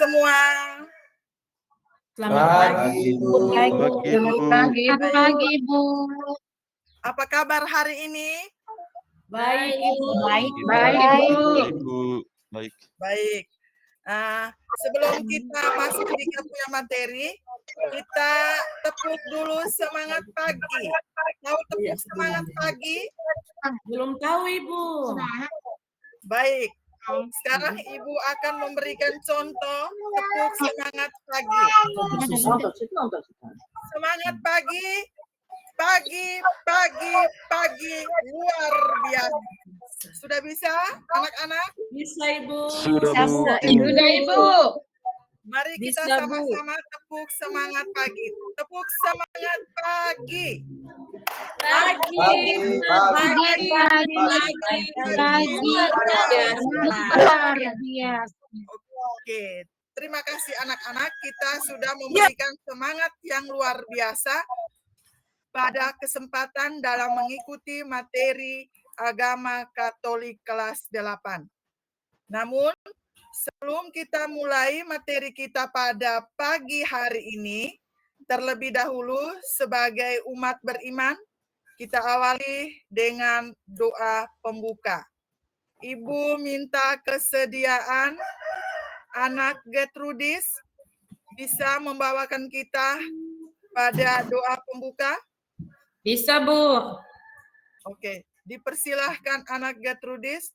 semua. Selamat pagi, Bu. Selamat pagi, Bu. Apa kabar hari ini? Baik, Ibu. Baik, Bu. Baik. Baik. Sebelum kita masuk di punya materi, kita tepuk dulu semangat pagi. Tahu tepuk semangat pagi? Belum tahu, Ibu. Baik. Sekarang Ibu akan memberikan contoh tepuk semangat pagi. Semangat pagi. Pagi luar biasa. Sudah bisa anak-anak? Bisa, Ibu. Sudah, Bu. Sudah, Ibu. Mari kita Bisa, Bu. sama-sama tepuk semangat pagi. Tepuk semangat pagi. Luar biasa. Oke, terima kasih anak-anak. Kita sudah memberikan semangat yang luar biasa pada kesempatan dalam mengikuti materi agama Katolik kelas 8. Namun, sebelum kita mulai materi kita pada pagi hari ini, terlebih dahulu sebagai umat beriman, kita awali dengan doa pembuka. Ibu minta kesediaan anak Gertrudis bisa membawakan kita pada doa pembuka. Bisa, Bu. Oke, dipersilahkan anak Gertrudis.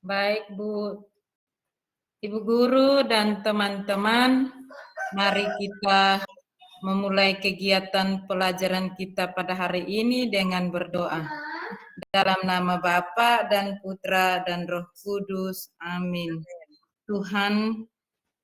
Baik, Bu. Ibu guru dan teman-teman, mari kita memulai kegiatan pelajaran kita pada hari ini dengan berdoa. Dalam nama Bapa dan Putra dan Roh Kudus. Amin. Tuhan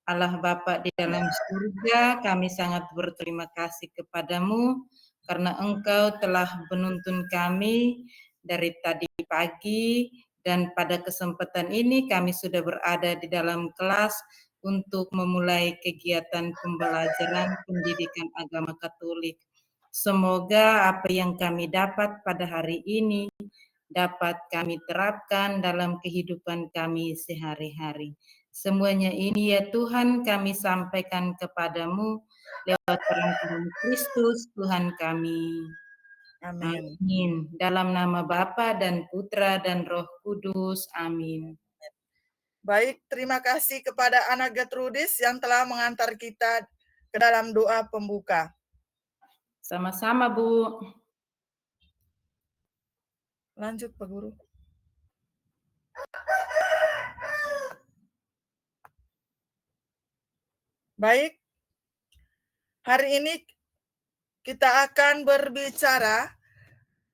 Allah Bapa di dalam surga, kami sangat berterima kasih kepadamu karena Engkau telah menuntun kami dari tadi pagi, dan pada kesempatan ini kami sudah berada di dalam kelas untuk memulai kegiatan pembelajaran pendidikan agama Katolik. Semoga apa yang kami dapat pada hari ini dapat kami terapkan dalam kehidupan kami sehari-hari. Semuanya ini ya Tuhan kami sampaikan kepadamu lewat peran Kristus Tuhan kami. Amin. Amin. Dalam nama Bapa dan Putra dan Roh Kudus. Amin. Baik, terima kasih kepada anak Gertrudis yang telah mengantar kita ke dalam doa pembuka. Sama-sama, Bu. Lanjut, Pak Guru. Baik, hari ini kita akan berbicara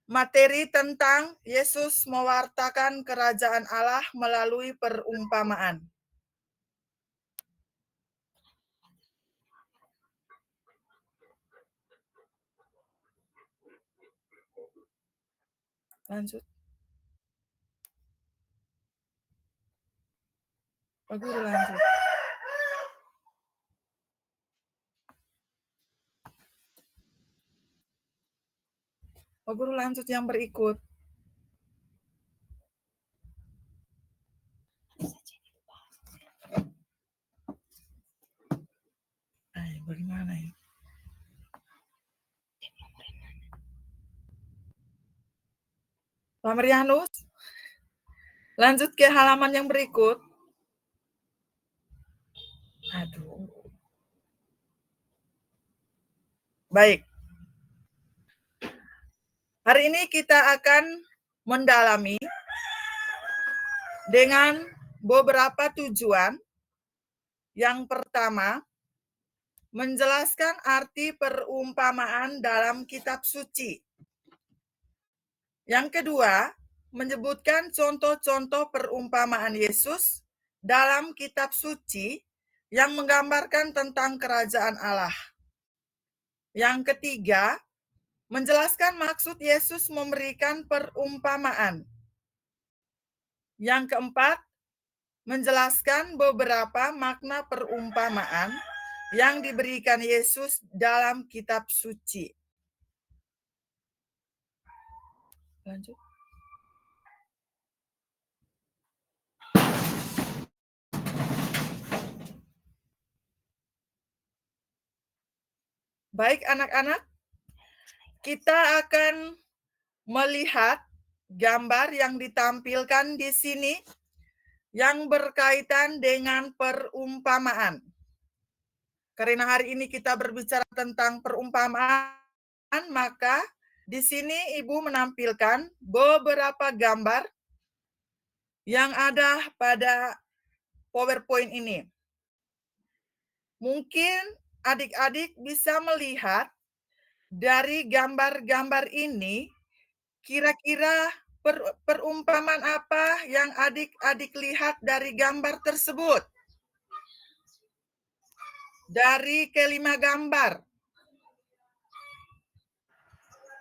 materi tentang Yesus mewartakan kerajaan Allah melalui perumpamaan. Lanjut. Pak Guru lanjut. Pak Guru lanjut yang berikut. Bagaimana ya? Pak Marianus, lanjut ke halaman yang berikut. Aduh. Baik. Hari ini kita akan mendalami dengan beberapa tujuan. Yang pertama, menjelaskan arti perumpamaan dalam kitab suci. Yang kedua, menyebutkan contoh-contoh perumpamaan Yesus dalam kitab suci yang menggambarkan tentang kerajaan Allah. Yang ketiga, menjelaskan maksud Yesus memberikan perumpamaan. Yang keempat, menjelaskan beberapa makna perumpamaan yang diberikan Yesus dalam kitab suci. Lanjut. Baik anak-anak, kita akan melihat gambar yang ditampilkan di sini yang berkaitan dengan perumpamaan. Karena hari ini kita berbicara tentang perumpamaan, maka di sini Ibu menampilkan beberapa gambar yang ada pada PowerPoint ini. Mungkin adik-adik bisa melihat dari gambar-gambar ini, kira-kira perumpamaan apa yang adik-adik lihat dari gambar tersebut? Dari kelima gambar.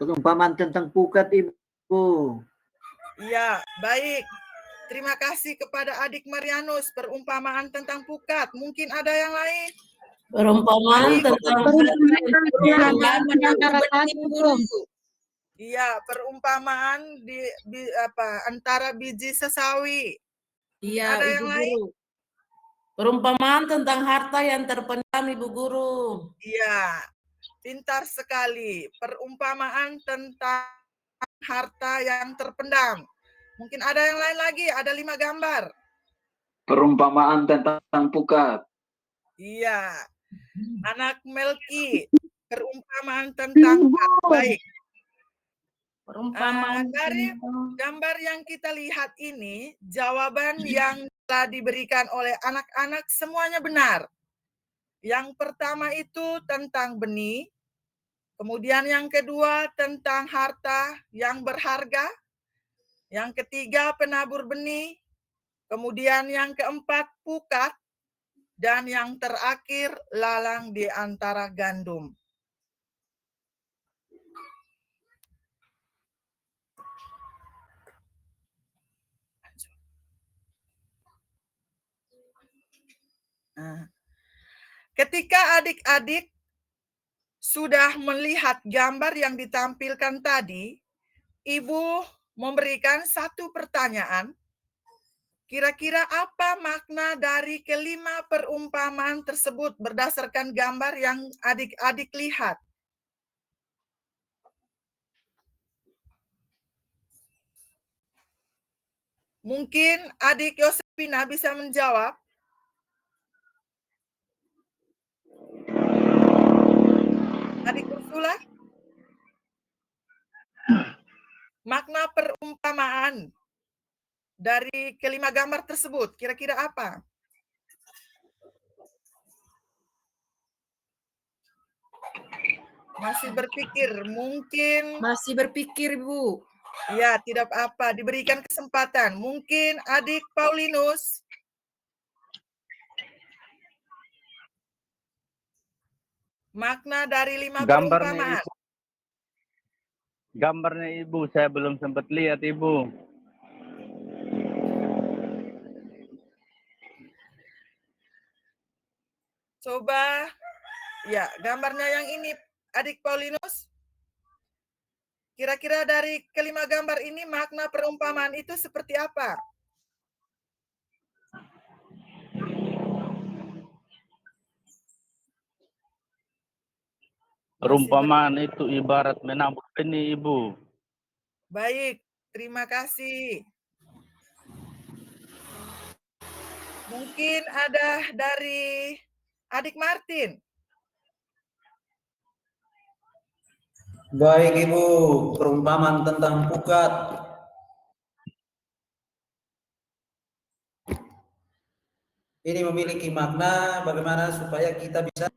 Perumpamaan tentang pukat, Ibu. Ya, baik. Terima kasih kepada adik Marianus, perumpamaan tentang pukat. Mungkin ada yang lain? Perumpamaan Adik, tentang iya, perumpamaan antara biji sesawi. Iya, Ada Ibu yang lain? Guru. Perumpamaan tentang harta yang terpendam, Ibu Guru. Iya, pintar sekali. Perumpamaan tentang harta yang terpendam. Mungkin ada yang lain lagi, ada 5 gambar. Perumpamaan tentang pukat. Iya, anak Melki, perumpamaan tentang pukat. Baik. Perumpamaan Dari gambar yang kita lihat ini, jawaban yang telah diberikan oleh anak-anak semuanya benar. Yang pertama itu tentang benih, kemudian yang kedua tentang harta yang berharga, yang ketiga penabur benih, kemudian yang keempat pukat, dan yang terakhir lalang di antara gandum. Ketika adik-adik sudah melihat gambar yang ditampilkan tadi, Ibu memberikan satu pertanyaan. Kira-kira apa makna dari kelima perumpamaan tersebut berdasarkan gambar yang adik-adik lihat? Mungkin adik Yosefina bisa menjawab. Adik Ursula? Makna perumpamaan dari kelima gambar tersebut, kira-kira apa? Masih berpikir, mungkin. Masih berpikir, Bu. Ya, tidak apa, diberikan kesempatan. Mungkin adik Paulinus. Makna dari 5 perumpamaan. Gambarnya Ibu, saya belum sempat lihat Ibu. Coba, ya, gambarnya yang ini, adik Paulinus. Kira-kira dari kelima gambar ini makna perumpamaan itu seperti apa? Perumpamaan itu ibarat menabur benih Ibu. Baik, terima kasih. Mungkin ada dari adik Martin. Baik Ibu, perumpamaan tentang pukat. Ini memiliki makna bagaimana supaya kita bisa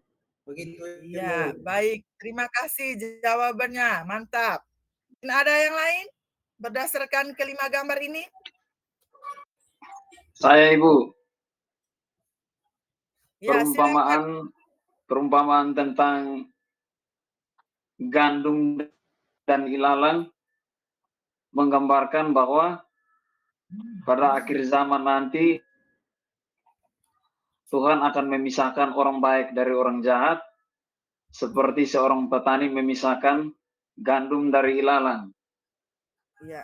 begitu. Iya, baik. Terima kasih jawabannya. Mantap. Dan ada yang lain berdasarkan kelima gambar ini? Saya Ibu. Ya, Perumpamaan tentang gandum dan ilalang menggambarkan bahwa pada akhir zaman nanti Tuhan akan memisahkan orang baik dari orang jahat, seperti seorang petani memisahkan gandum dari ilalang. Iya,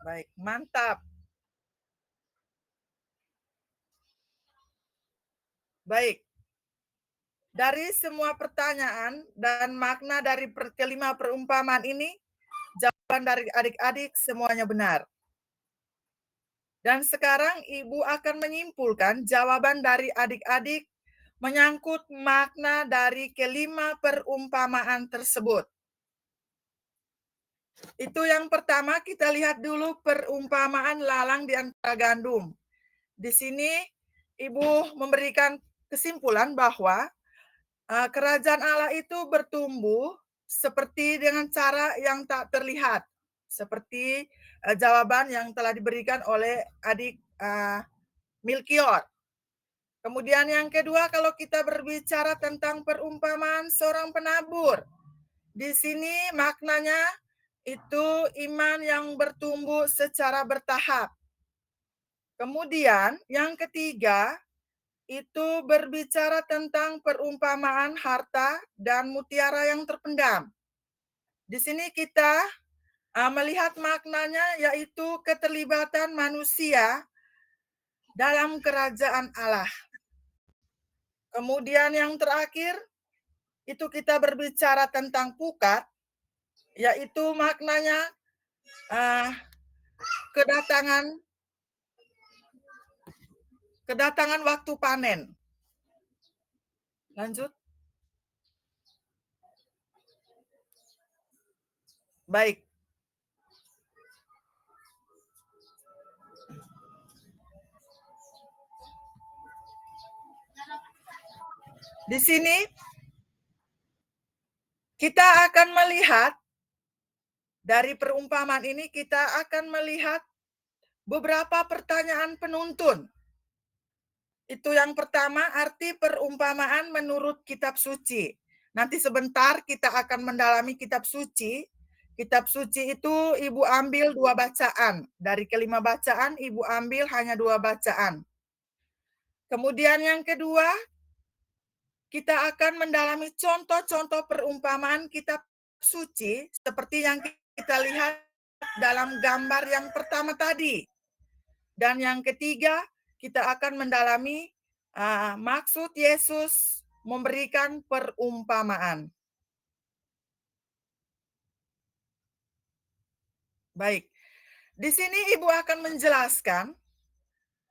baik, mantap. Baik, Dari semua pertanyaan dan makna dari kelima perumpamaan ini, jawaban dari adik-adik semuanya benar. Dan sekarang Ibu akan menyimpulkan jawaban dari adik-adik menyangkut makna dari kelima perumpamaan tersebut. Itu yang pertama, kita lihat dulu perumpamaan lalang di antara gandum. Di sini Ibu memberikan kesimpulan bahwa kerajaan Allah itu bertumbuh seperti dengan cara yang tak terlihat. Seperti jawaban yang telah diberikan oleh adik Milkior. Kemudian yang kedua, kalau kita berbicara tentang perumpamaan seorang penabur. Di sini maknanya itu iman yang bertumbuh secara bertahap. Kemudian yang ketiga, itu berbicara tentang perumpamaan harta dan mutiara yang terpendam. Di sini kita melihat maknanya yaitu keterlibatan manusia dalam kerajaan Allah. Kemudian yang terakhir, itu kita berbicara tentang pukat, yaitu maknanya kedatangan waktu panen. Lanjut. Baik. Di sini kita akan melihat dari perumpamaan ini, kita akan melihat beberapa pertanyaan penuntun. Itu yang pertama, arti perumpamaan menurut kitab suci. Nanti sebentar kita akan mendalami kitab suci. Kitab suci itu Ibu ambil 2 bacaan. Dari kelima bacaan, Ibu ambil hanya 2 bacaan. Kemudian yang kedua, kita akan mendalami contoh-contoh perumpamaan kitab suci seperti yang kita lihat dalam gambar yang pertama tadi. Dan yang ketiga, kita akan mendalami maksud Yesus memberikan perumpamaan. Baik, di sini Ibu akan menjelaskan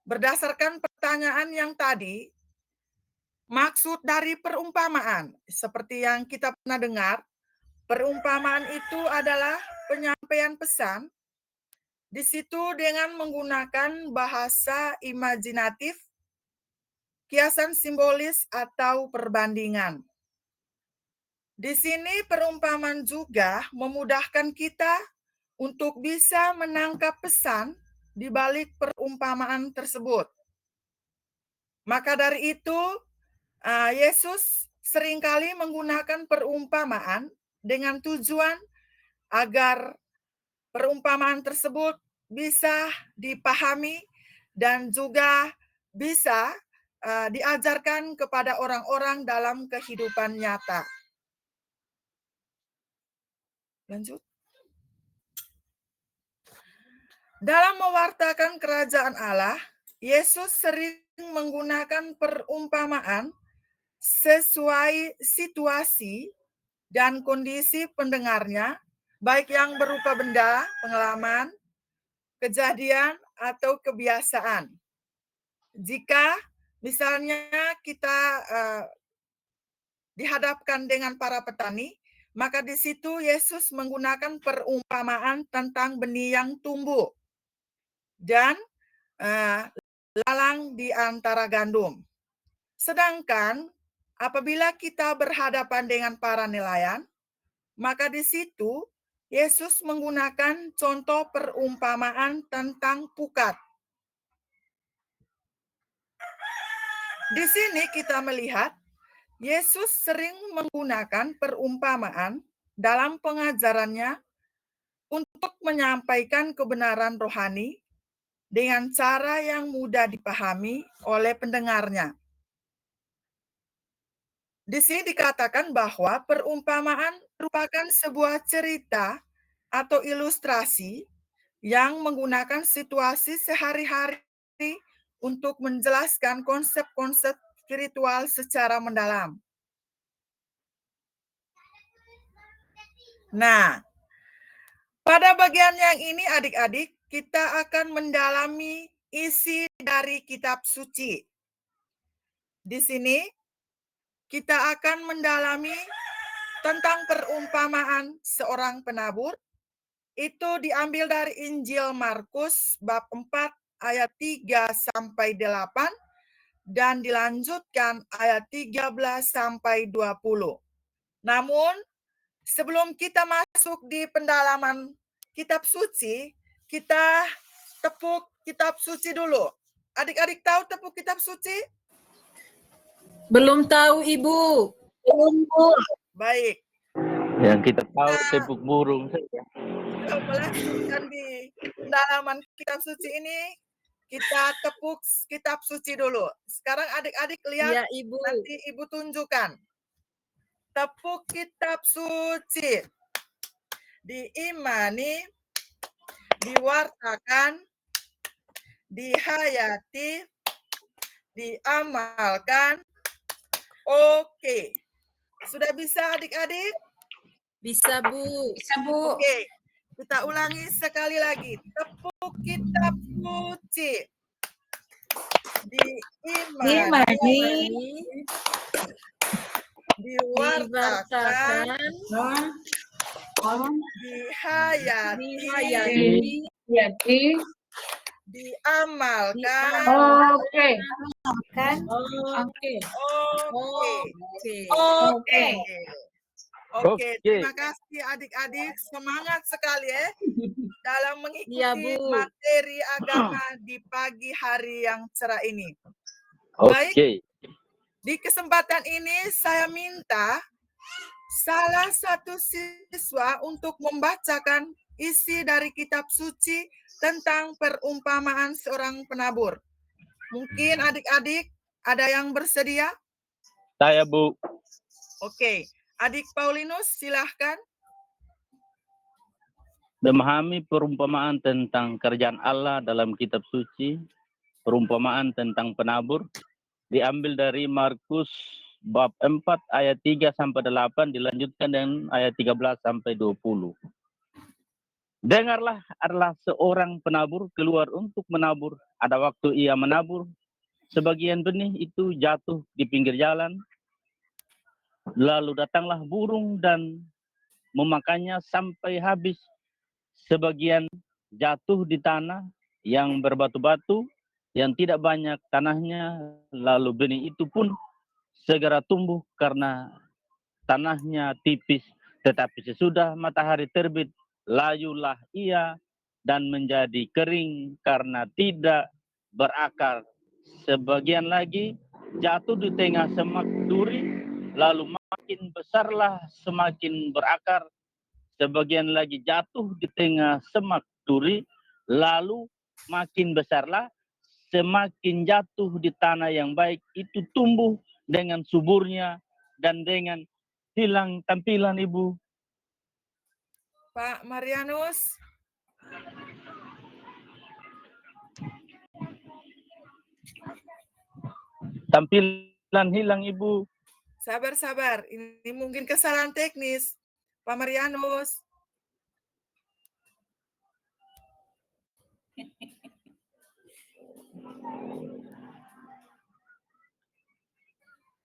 berdasarkan pertanyaan yang tadi, maksud dari perumpamaan. Seperti yang kita pernah dengar, perumpamaan itu adalah penyampaian pesan, di situ dengan menggunakan bahasa imajinatif, kiasan simbolis, atau perbandingan. Di sini perumpamaan juga memudahkan kita untuk bisa menangkap pesan di balik perumpamaan tersebut. Maka dari itu, Yesus seringkali menggunakan perumpamaan dengan tujuan agar perumpamaan tersebut bisa dipahami dan juga bisa diajarkan kepada orang-orang dalam kehidupan nyata. Lanjut. Dalam mewartakan kerajaan Allah, Yesus sering menggunakan perumpamaan sesuai situasi dan kondisi pendengarnya, baik yang berupa benda, pengalaman, kejadian, atau kebiasaan. Jika misalnya kita dihadapkan dengan para petani, maka di situ Yesus menggunakan perumpamaan tentang benih yang tumbuh dan lalang di antara gandum. Sedangkan apabila kita berhadapan dengan para nelayan, maka di situ Yesus menggunakan contoh perumpamaan tentang pukat. Di sini kita melihat Yesus sering menggunakan perumpamaan dalam pengajarannya untuk menyampaikan kebenaran rohani dengan cara yang mudah dipahami oleh pendengarnya. Di sini dikatakan bahwa perumpamaan merupakan sebuah cerita atau ilustrasi yang menggunakan situasi sehari-hari untuk menjelaskan konsep-konsep spiritual secara mendalam. Nah, pada bagian yang ini adik-adik, kita akan mendalami isi dari kitab suci. Di sini kita akan mendalami tentang perumpamaan seorang penabur. Itu diambil dari Injil Markus bab 4 ayat 3 sampai 8 dan dilanjutkan ayat 13 sampai 20. Namun, sebelum kita masuk di pendalaman kitab suci, kita tepuk kitab suci dulu. Adik-adik tahu tepuk kitab suci? Belum tahu, Ibu. Baik. Yang kita tahu tepuk burung saja. Melanjutkan di pendalaman kitab suci ini, kita tepuk kitab suci dulu. Sekarang adik-adik lihat, Ya, Ibu. nanti Ibu tunjukkan. Tepuk kitab suci. Diimani, diwartakan, dihayati, diamalkan. Oke. Sudah bisa adik-adik? Bisa, Bu. Bisa, Bu. Oke. Kita ulangi sekali lagi. Tepuk kitab suci. Diimani, diwartakan, dihayati, diamalkan. Oke. Oke, terima kasih adik-adik. Semangat sekali ya dalam mengikuti Iya, Bu. materi agama di pagi hari yang cerah ini. Oke. Di kesempatan ini saya minta salah satu siswa untuk membacakan isi dari kitab suci tentang perumpamaan seorang penabur. Mungkin adik-adik ada yang bersedia? Saya, Bu. Oke, adik Paulinus silahkan. Memahami perumpamaan tentang kerajaan Allah dalam kitab suci, perumpamaan tentang penabur, diambil dari Markus bab 4 ayat 3 sampai 8, dilanjutkan dengan ayat 13 sampai 20. Dengarlah, adalah seorang penabur keluar untuk menabur. Ada waktu ia menabur, sebagian benih itu jatuh di pinggir jalan, lalu datanglah burung dan memakannya sampai habis. Sebagian jatuh di tanah yang berbatu-batu, yang tidak banyak tanahnya, lalu benih itu pun segera tumbuh karena tanahnya tipis. Tetapi sesudah matahari terbit, layulah ia dan menjadi kering karena tidak berakar. Sebagian lagi jatuh di tengah semak duri, lalu makin besarlah semakin berakar. Sebagian lagi jatuh di tengah semak duri, lalu makin besarlah, semakin jatuh di tanah yang baik, itu tumbuh dengan suburnya dan dengan hilang tampilan, Ibu. Pak Marianus. Tampilan hilang, Ibu. Sabar. Ini mungkin kesalahan teknis. Pak Marianus.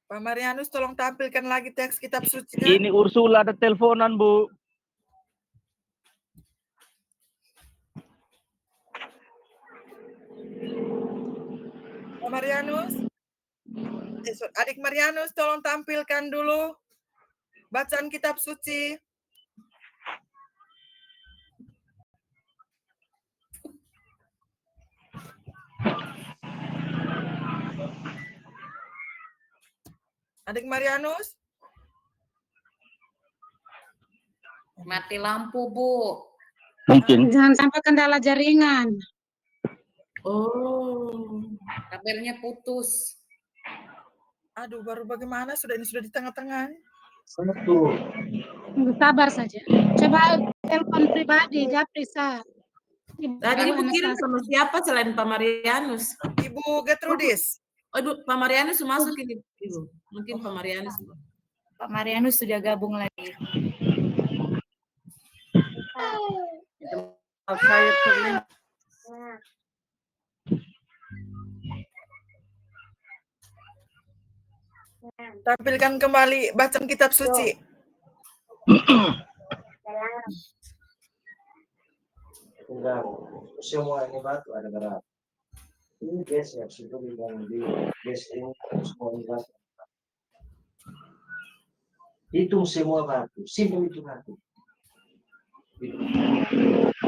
Pak Marianus, tolong tampilkan lagi teks kitab suci. Ini Ursula ada teleponan, Bu. Pak Marianus. Adik Marianus, tolong tampilkan dulu bacaan kitab suci. Adik Marianus. Mati lampu, Bu. Mungkin. Jangan sampai kendala jaringan. Oh, kabelnya putus. Aduh, baru bagaimana? Ini sudah di tengah-tengah. Sabar saja. Coba telepon pribadi, Japrisa. Tadi Ibu kirim sama siapa selain Pak Marianus? Ibu Gertrudis. Oh, Ibu, Pak Marianus masuk ini, Ibu. Mungkin Pak Marianus. Pak Marianus sudah gabung lagi. Saya terlihat. Tampilkan kembali bacaan kitab suci. Enggak, semua ini batu ada berat. Ini gas ya, sudah bilang di gas ini semua ini batu. Hitung semua batu, simpel itu batu.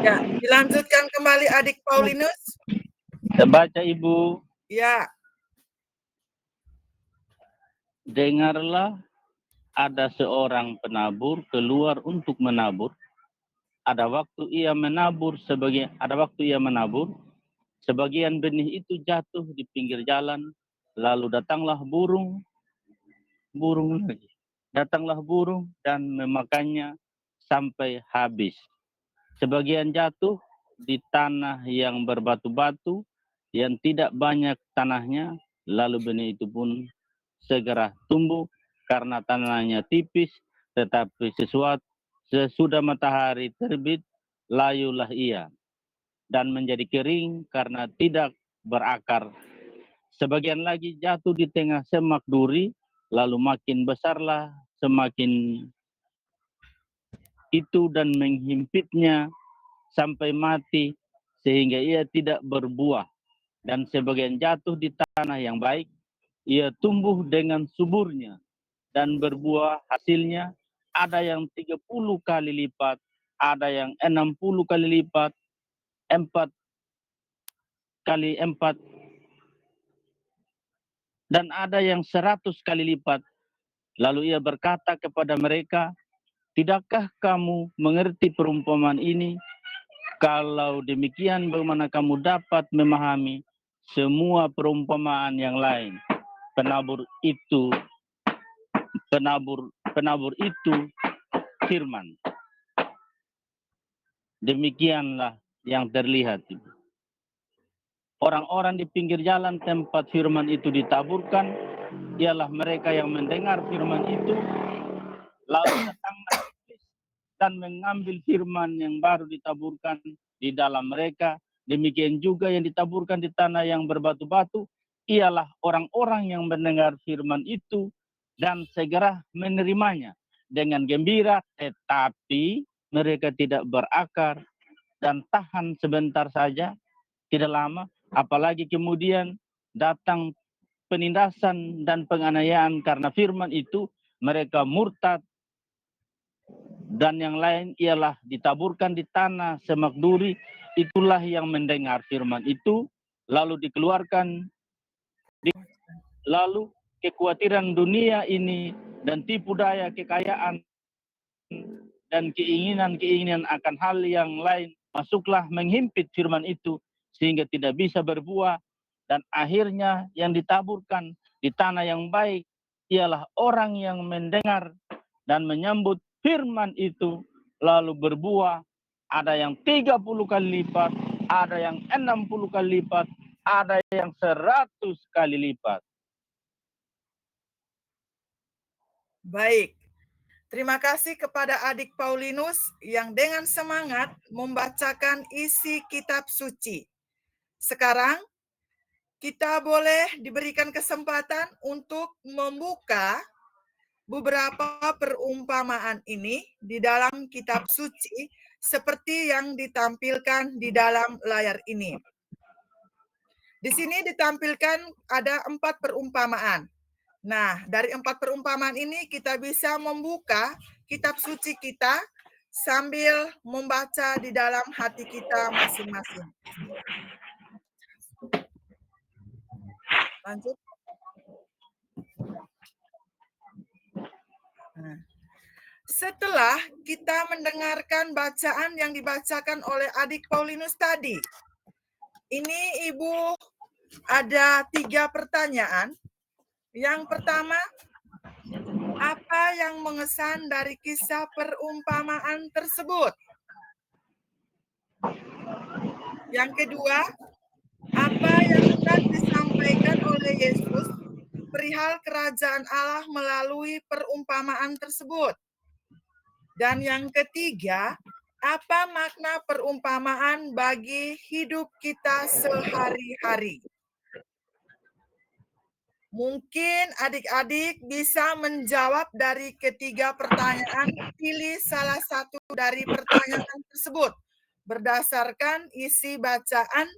Ya, dilanjutkan kembali adik Paulinus. Baca Ibu. Ya, Dengarlah, ada seorang penabur keluar untuk menabur. Ada waktu ia menabur, sebagian benih itu jatuh di pinggir jalan, lalu datanglah burung dan memakannya sampai habis. Sebagian jatuh di tanah yang berbatu-batu, yang tidak banyak tanahnya, lalu benih itu pun segera tumbuh karena tanahnya tipis, tetapi sesudah matahari terbit, layulah ia dan menjadi kering karena tidak berakar. Sebagian lagi jatuh di tengah semak duri, lalu makin besarlah semakin itu dan menghimpitnya sampai mati sehingga ia tidak berbuah. Dan sebagian jatuh di tanah yang baik, ia tumbuh dengan suburnya dan berbuah hasilnya, ada yang 30 kali lipat, ada yang 60 kali lipat, 4 kali 4, dan ada yang 100 kali lipat. Lalu ia berkata kepada mereka, tidakkah kamu mengerti perumpamaan ini? Kalau demikian, bagaimana kamu dapat memahami semua perumpamaan yang lain? Penabur itu firman. Demikianlah yang terlihat. Orang-orang di pinggir jalan tempat firman itu ditaburkan, ialah mereka yang mendengar firman itu, lalu datanglah iblis dan mengambil firman yang baru ditaburkan di dalam mereka. Demikian juga yang ditaburkan di tanah yang berbatu-batu, ialah orang-orang yang mendengar firman itu dan segera menerimanya dengan gembira, tetapi mereka tidak berakar dan tahan sebentar saja, tidak lama, apalagi kemudian datang penindasan dan penganiayaan karena firman itu, mereka murtad. Dan yang lain ialah ditaburkan di tanah semak duri, itulah yang mendengar firman itu, lalu lalu kekhawatiran dunia ini dan tipu daya kekayaan dan keinginan-keinginan akan hal yang lain masuklah menghimpit firman itu sehingga tidak bisa berbuah. Dan akhirnya yang ditaburkan di tanah yang baik ialah orang yang mendengar dan menyambut firman itu lalu berbuah, ada yang 30 kali lipat, ada yang 60 kali lipat, ada yang 100 kali lipat. baik. Terima kasih kepada adik Paulinus yang dengan semangat membacakan isi kitab suci. Sekarang kita boleh diberikan kesempatan untuk membuka beberapa perumpamaan ini di dalam kitab suci seperti yang ditampilkan di dalam layar ini. Di sini ditampilkan ada 4 perumpamaan. Nah, dari 4 perumpamaan ini kita bisa membuka kitab suci kita sambil membaca di dalam hati kita masing-masing. Lanjut. Nah, setelah kita mendengarkan bacaan yang dibacakan oleh adik Paulinus tadi, ini Ibu ada 3 pertanyaan. Yang pertama, apa yang mengesan dari kisah perumpamaan tersebut? Yang kedua, apa yang hendak disampaikan oleh Yesus perihal kerajaan Allah melalui perumpamaan tersebut? Dan yang ketiga, Apa makna perumpamaan bagi hidup kita sehari-hari? Mungkin adik-adik bisa menjawab dari ketiga pertanyaan. Pilih salah satu dari pertanyaan tersebut berdasarkan isi bacaan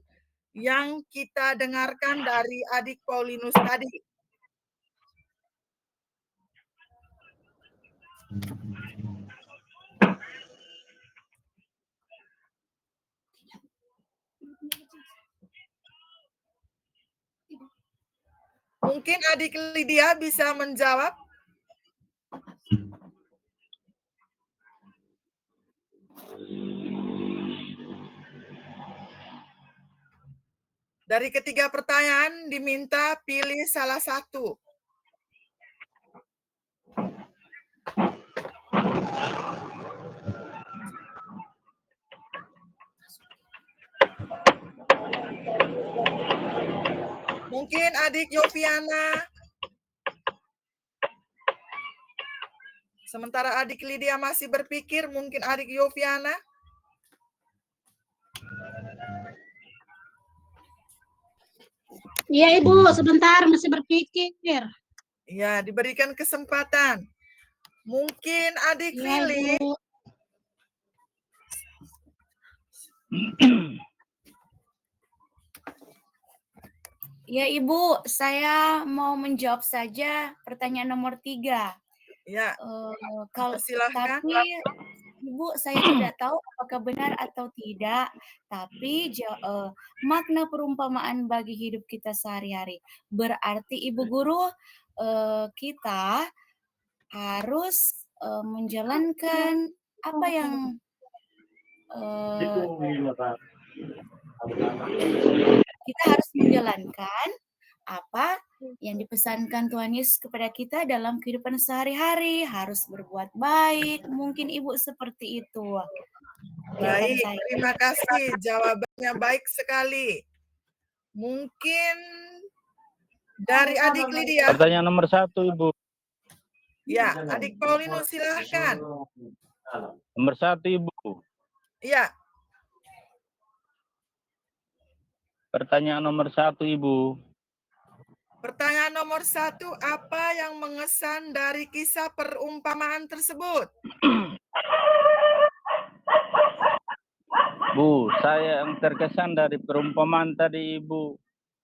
yang kita dengarkan dari adik Paulinus tadi. Mungkin adik Lydia bisa menjawab. Dari ketiga pertanyaan diminta pilih salah satu. Mungkin adik Yoviana. Sementara adik Lydia masih berpikir, mungkin adik Yoviana. Iya Ibu, sebentar masih berpikir. Ya, diberikan kesempatan. Mungkin adik Iya Lili. Ibu. Ya Ibu, saya mau menjawab saja pertanyaan nomor 3. Ya, Kalau silahkan. tapi Ibu, saya tidak tahu apakah benar atau tidak, tapi makna perumpamaan bagi hidup kita sehari-hari. Berarti Ibu Guru, kita harus menjalankan apa yang kita harus menjalankan apa yang dipesankan Tuhan Yesus kepada kita dalam kehidupan sehari-hari, harus berbuat baik. Mungkin Ibu seperti itu. Baik, terima kasih. Jawabannya baik sekali. Mungkin dari adik Lydia. Pertanyaan nomor 1, Ibu. Ya, adik Paulinus silahkan. Nomor 1, Ibu. Ya. Pertanyaan nomor 1, Ibu. Pertanyaan nomor 1, apa yang mengesan dari kisah perumpamaan tersebut? Bu, saya yang terkesan dari perumpamaan tadi, Ibu.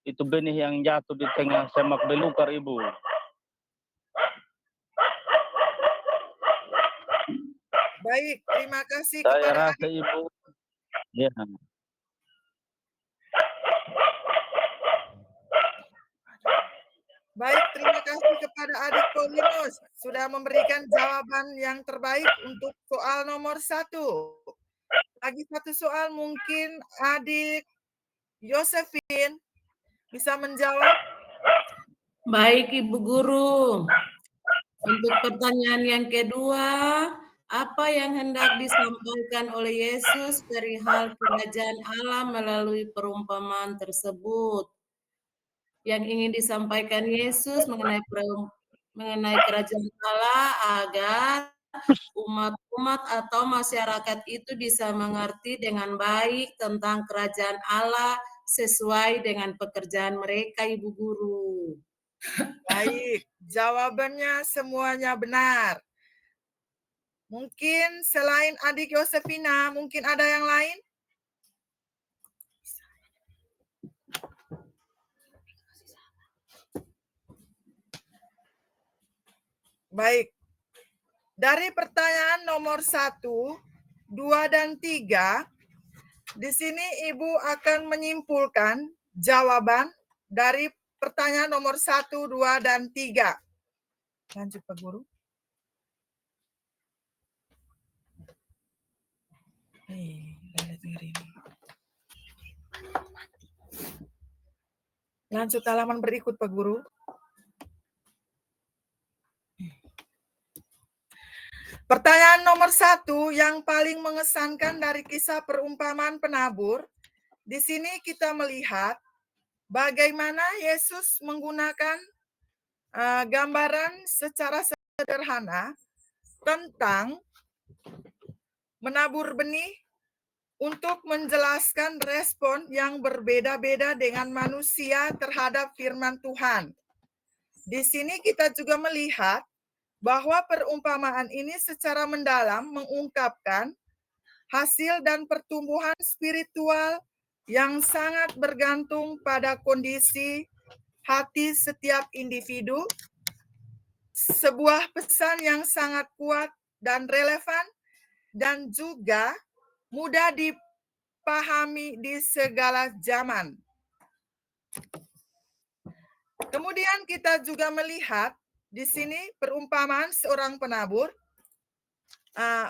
Itu benih yang jatuh di tengah semak belukar, Ibu. Baik, terima kasih Saya kepada rasa adik. Ibu. Ya. Baik, terima kasih kepada adik Paulinus sudah memberikan jawaban yang terbaik untuk soal nomor 1. Lagi satu soal mungkin adik Josephine bisa menjawab. Baik Ibu Guru. Untuk pertanyaan yang kedua, apa yang hendak disampaikan oleh Yesus perihal kerajaan Allah melalui perumpamaan tersebut? Yang ingin disampaikan Yesus mengenai kerajaan Allah agar umat-umat atau masyarakat itu bisa mengerti dengan baik tentang kerajaan Allah sesuai dengan pekerjaan mereka, Ibu Guru. Baik, jawabannya semuanya benar. Mungkin selain adik Yosefina, mungkin ada yang lain? Baik. Dari pertanyaan nomor 1, 2, dan 3, di sini Ibu akan menyimpulkan jawaban dari pertanyaan nomor 1, 2, dan 3. Lanjut Pak Guru. Lanjut halaman berikut Pak Guru. Pertanyaan nomor 1 yang paling mengesankan dari kisah perumpamaan penabur. Di sini kita melihat bagaimana Yesus menggunakan gambaran secara sederhana tentang menabur benih untuk menjelaskan respon yang berbeda-beda dengan manusia terhadap firman Tuhan. Di sini kita juga melihat bahwa perumpamaan ini secara mendalam mengungkapkan hasil dan pertumbuhan spiritual yang sangat bergantung pada kondisi hati setiap individu, sebuah pesan yang sangat kuat dan relevan dan juga mudah dipahami di segala zaman. Kemudian kita juga melihat di sini perumpamaan seorang penabur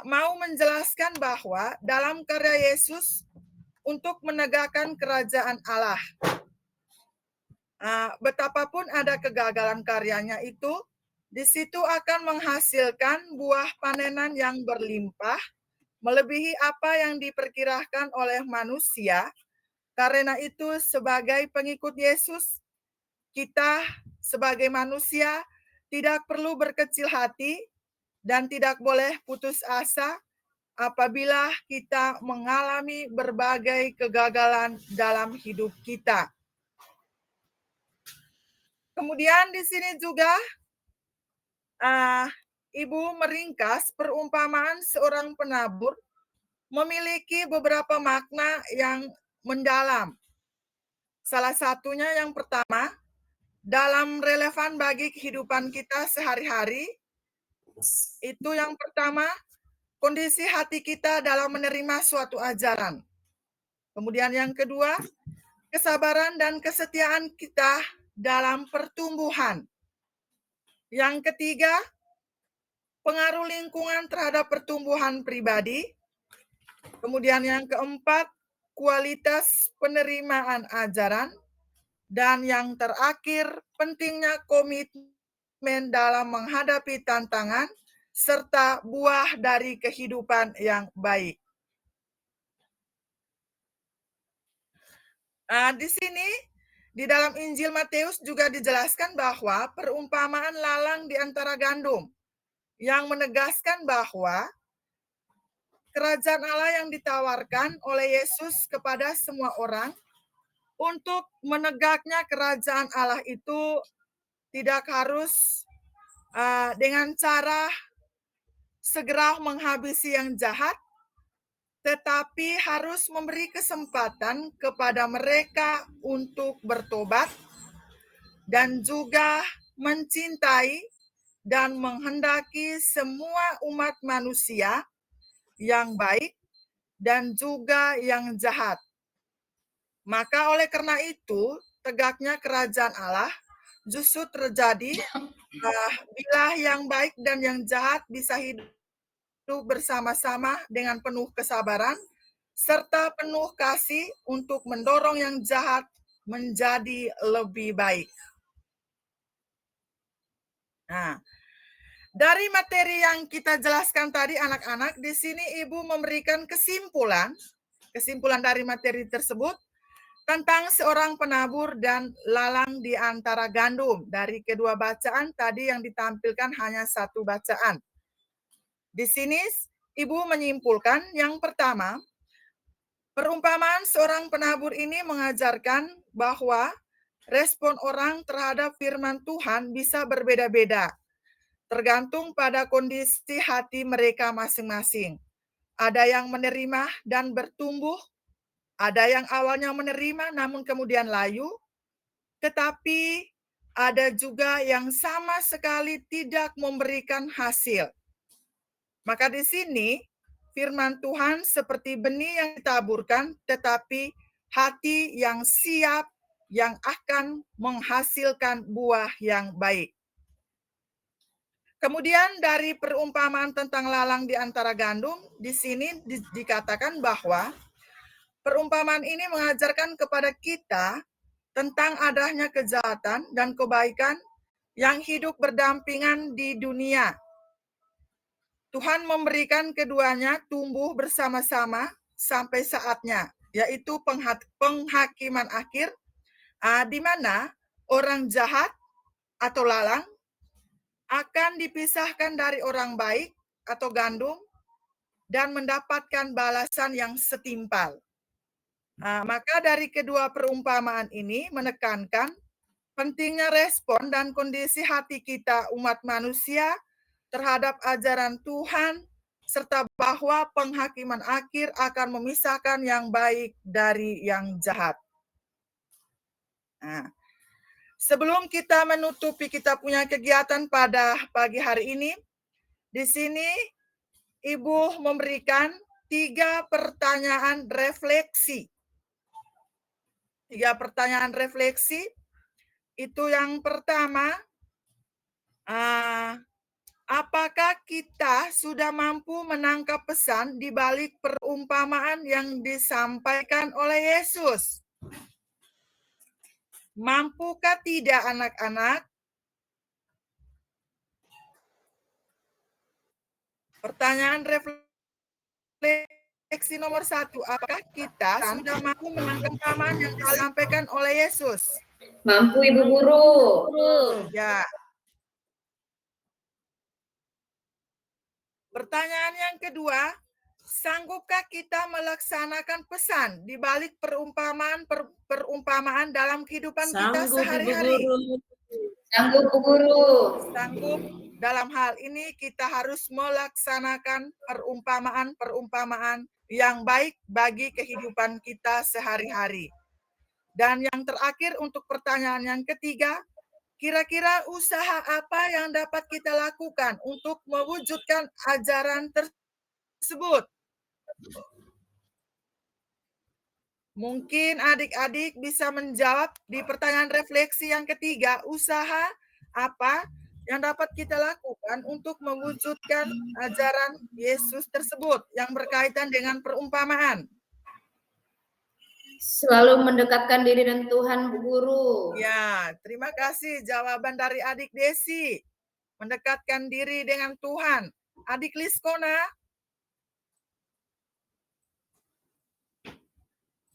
mau menjelaskan bahwa dalam karya Yesus untuk menegakkan kerajaan Allah, betapapun ada kegagalan karyanya itu, di situ akan menghasilkan buah panenan yang berlimpah, melebihi apa yang diperkirakan oleh manusia. Karena itu sebagai pengikut Yesus, kita sebagai manusia tidak perlu berkecil hati dan tidak boleh putus asa apabila kita mengalami berbagai kegagalan dalam hidup kita. Kemudian di sini juga Ibu meringkas perumpamaan seorang penabur memiliki beberapa makna yang mendalam. Salah satunya yang pertama, dalam relevan bagi kehidupan kita sehari-hari, itu yang pertama, kondisi hati kita dalam menerima suatu ajaran. Kemudian yang kedua, kesabaran dan kesetiaan kita dalam pertumbuhan. Yang ketiga, pengaruh lingkungan terhadap pertumbuhan pribadi. Kemudian yang keempat, kualitas penerimaan ajaran. Dan yang terakhir, pentingnya komitmen dalam menghadapi tantangan serta buah dari kehidupan yang baik. Di sini, di dalam Injil Matius juga dijelaskan bahwa perumpamaan lalang di antara gandum yang menegaskan bahwa kerajaan Allah yang ditawarkan oleh Yesus kepada semua orang untuk menegaknya kerajaan Allah itu tidak harus dengan cara segera menghabisi yang jahat, tetapi harus memberi kesempatan kepada mereka untuk bertobat dan juga mencintai dan menghendaki semua umat manusia yang baik dan juga yang jahat. Maka oleh karena itu, tegaknya kerajaan Allah justru terjadi bila yang baik dan yang jahat bisa hidup bersama-sama dengan penuh kesabaran serta penuh kasih untuk mendorong yang jahat menjadi lebih baik. Nah, dari materi yang kita jelaskan tadi anak-anak, di sini Ibu memberikan kesimpulan dari materi tersebut tentang seorang penabur dan lalang di antara gandum. Dari kedua bacaan tadi yang ditampilkan hanya satu bacaan. Di sini Ibu menyimpulkan yang pertama, perumpamaan seorang penabur ini mengajarkan bahwa respon orang terhadap firman Tuhan bisa berbeda-beda, tergantung pada kondisi hati mereka masing-masing. Ada yang menerima dan bertumbuh, ada yang awalnya menerima namun kemudian layu, tetapi ada juga yang sama sekali tidak memberikan hasil. Maka di sini firman Tuhan seperti benih yang ditaburkan, tetapi hati yang siap yang akan menghasilkan buah yang baik. Kemudian dari perumpamaan tentang lalang di antara gandum, di sini dikatakan bahwa perumpamaan ini mengajarkan kepada kita tentang adanya kejahatan dan kebaikan yang hidup berdampingan di dunia. Tuhan memberikan keduanya tumbuh bersama-sama sampai saatnya, yaitu penghakiman akhir, di mana orang jahat atau lalang akan dipisahkan dari orang baik atau gandum dan mendapatkan balasan yang setimpal. Maka dari kedua perumpamaan ini menekankan pentingnya respon dan kondisi hati kita umat manusia terhadap ajaran Tuhan, serta bahwa penghakiman akhir akan memisahkan yang baik dari yang jahat. Nah, sebelum kita menutupi kita punya kegiatan pada pagi hari ini, di sini Ibu memberikan 3 pertanyaan refleksi. 3 pertanyaan refleksi. Itu yang pertama, apakah kita sudah mampu menangkap pesan di balik perumpamaan yang disampaikan oleh Yesus? Mampukah tidak anak-anak? Pertanyaan refleksi nomor 1, apakah kita sudah mampu menangkap pesan yang disampaikan oleh Yesus? Mampu, Ibu Guru. Ya. Pertanyaan yang kedua, sanggupkah kita melaksanakan pesan di balik perumpamaan dalam kehidupan kita sehari-hari? Sanggup, Bu Guru. Sanggup. Dalam hal ini kita harus melaksanakan perumpamaan yang baik bagi kehidupan kita sehari-hari. Dan yang terakhir untuk pertanyaan yang ketiga, kira-kira usaha apa yang dapat kita lakukan untuk mewujudkan ajaran tersebut? Mungkin adik-adik bisa menjawab di pertanyaan refleksi yang ketiga, usaha apa yang dapat kita lakukan untuk mewujudkan ajaran Yesus tersebut yang berkaitan dengan perumpamaan? Selalu mendekatkan diri dengan Tuhan, Bu Guru. Ya, terima kasih jawaban dari adik Desi. Mendekatkan diri dengan Tuhan. Adik Liskona?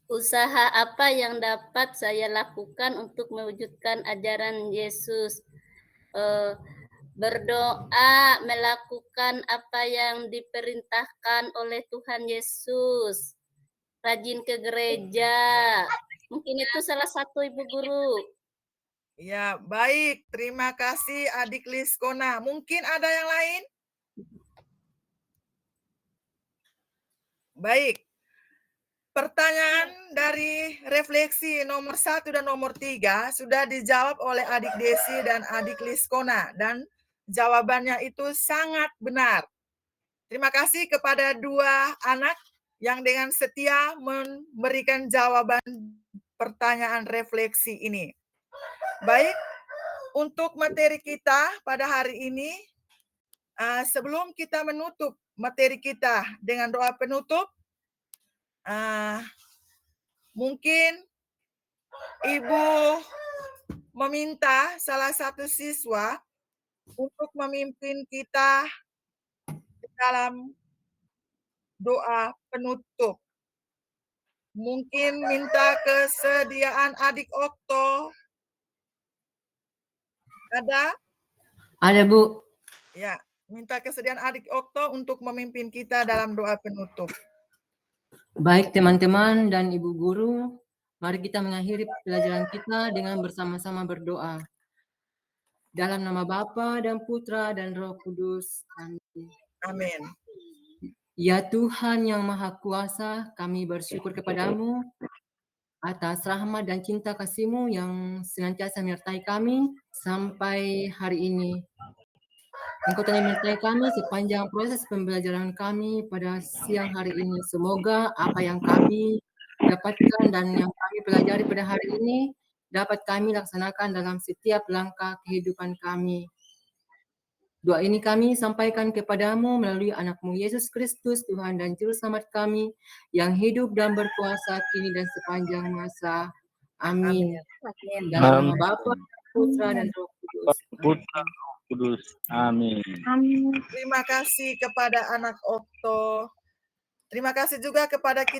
Usaha apa yang dapat saya lakukan untuk mewujudkan ajaran Yesus? Berdoa, melakukan apa yang diperintahkan oleh Tuhan Yesus. Rajin ke gereja. Mungkin itu salah satu, Ibu Guru. Ya, baik. Terima kasih adik Liskona. Mungkin ada yang lain? Baik. Pertanyaan dari refleksi nomor 1 dan nomor 3 sudah dijawab oleh adik Desi dan adik Liskona. Dan jawabannya itu sangat benar. Terima kasih kepada 2 anak yang dengan setia memberikan jawaban pertanyaan refleksi ini. Baik, untuk materi kita pada hari ini, sebelum kita menutup materi kita dengan doa penutup, mungkin Ibu meminta salah satu siswa untuk memimpin kita dalam doa penutup. Mungkin minta kesediaan adik Okto. Ada? Ada, Bu. Ya, minta kesediaan adik Okto untuk memimpin kita dalam doa penutup. Baik teman-teman dan Ibu Guru, mari kita mengakhiri pelajaran kita dengan bersama-sama berdoa. Dalam nama Bapa dan Putra dan Roh Kudus. Amin. Amin. Ya Tuhan yang Maha Kuasa, kami bersyukur kepadamu atas rahmat dan cinta kasih-Mu yang senantiasa menyertai kami sampai hari ini. Engkau telah menyertai kami sepanjang proses pembelajaran kami pada siang hari ini. Semoga apa yang kami dapatkan dan yang kami pelajari pada hari ini dapat kami laksanakan dalam setiap langkah kehidupan kami. Doa ini kami sampaikan kepadamu melalui anak-Mu Yesus Kristus, Tuhan dan Juru Selamat kami, yang hidup dan berkuasa kini dan sepanjang masa. Amin. Dalam nama Bapa, Putra dan Roh Kudus. Kudus. Amin. Terima kasih kepada anak Okto. Terima kasih juga kepada kita